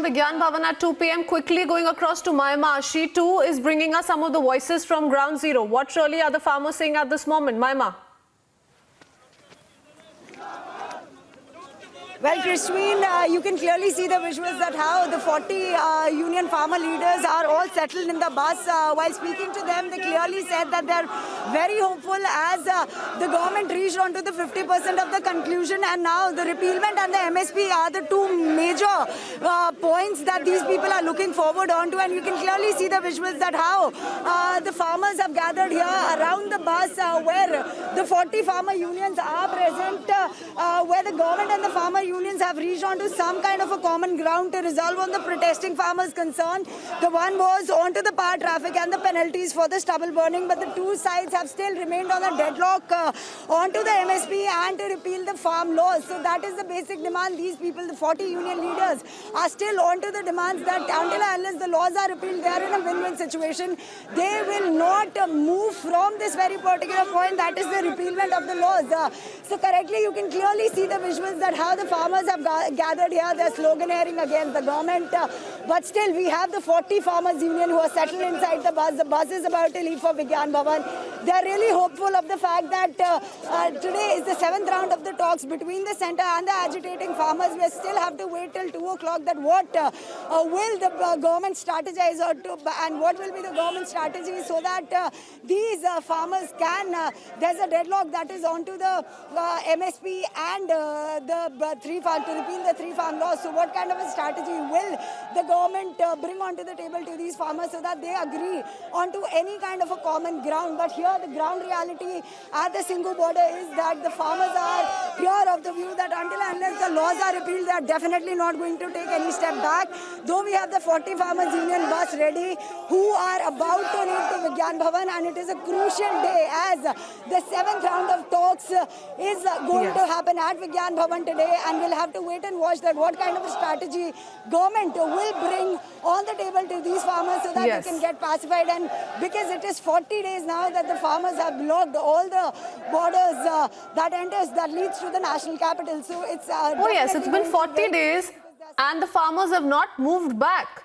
from Vigyan Bhavan at 2 p.m. Quickly going across to Mahima. She too is bringing us some of the voices from ground zero. What really are the farmers saying at this moment? Mahima. Well, Christine, you can clearly see the visuals that how the 40 union farmer leaders are all settled in the bus. While speaking to them, they clearly said that they're very hopeful as the government reached onto the 50% of the conclusion, and now the repealment and the MSP are the two major points that these people are looking forward onto. And you can clearly see the visuals that how the farmers have gathered here around the bus where the 40 farmer unions are present, where the government and the farmer unions have reached onto some kind of a common ground to resolve on the protesting farmers' concern. The one was onto the power traffic and the penalties for the stubble burning, but the two sides have still remained on a deadlock onto the MSP and to repeal the farm laws. So that is the basic demand. These people, the 40 union leaders, are still onto the demands that until and unless the laws are repealed, they are in a win-win situation. They will not move from this very particular point, that is the repealment of the laws. So correctly, you can clearly see the visuals that how the farmers have gathered here. They're sloganeering against the government. But still, we have the 40 farmers union who are settled inside the bus. The bus is about to leave for Vigyan Bhavan. They're really hopeful of the fact that today is the 7th round of the talks between the centre and the agitating farmers. We still have to wait till 2 o'clock that what will the government strategize and what will be the government strategy so that these farmers can, there's a deadlock that is onto the MSP and to repeal the 3 farm laws. So what kind of a strategy will the government bring onto the table to these farmers so that they agree onto any kind of a common ground? But here the ground reality at the Singhu border is that the farmers are here of the view that until and unless the laws are repealed, they are definitely not going to take any step back. Though we have the 40 farmers union bus ready who are about to leave to Vigyan Bhavan, and it is a crucial day as the 7th round of talks is going to happen at Vigyan Bhavan today, and we'll have to wait and watch that what kind of a strategy government will bring on the table to these farmers so that they can get pacified. And because it is 40 days now that the farmers have blocked all the borders that leads to the national capital. So it's it's been 40 days and the farmers have not moved back.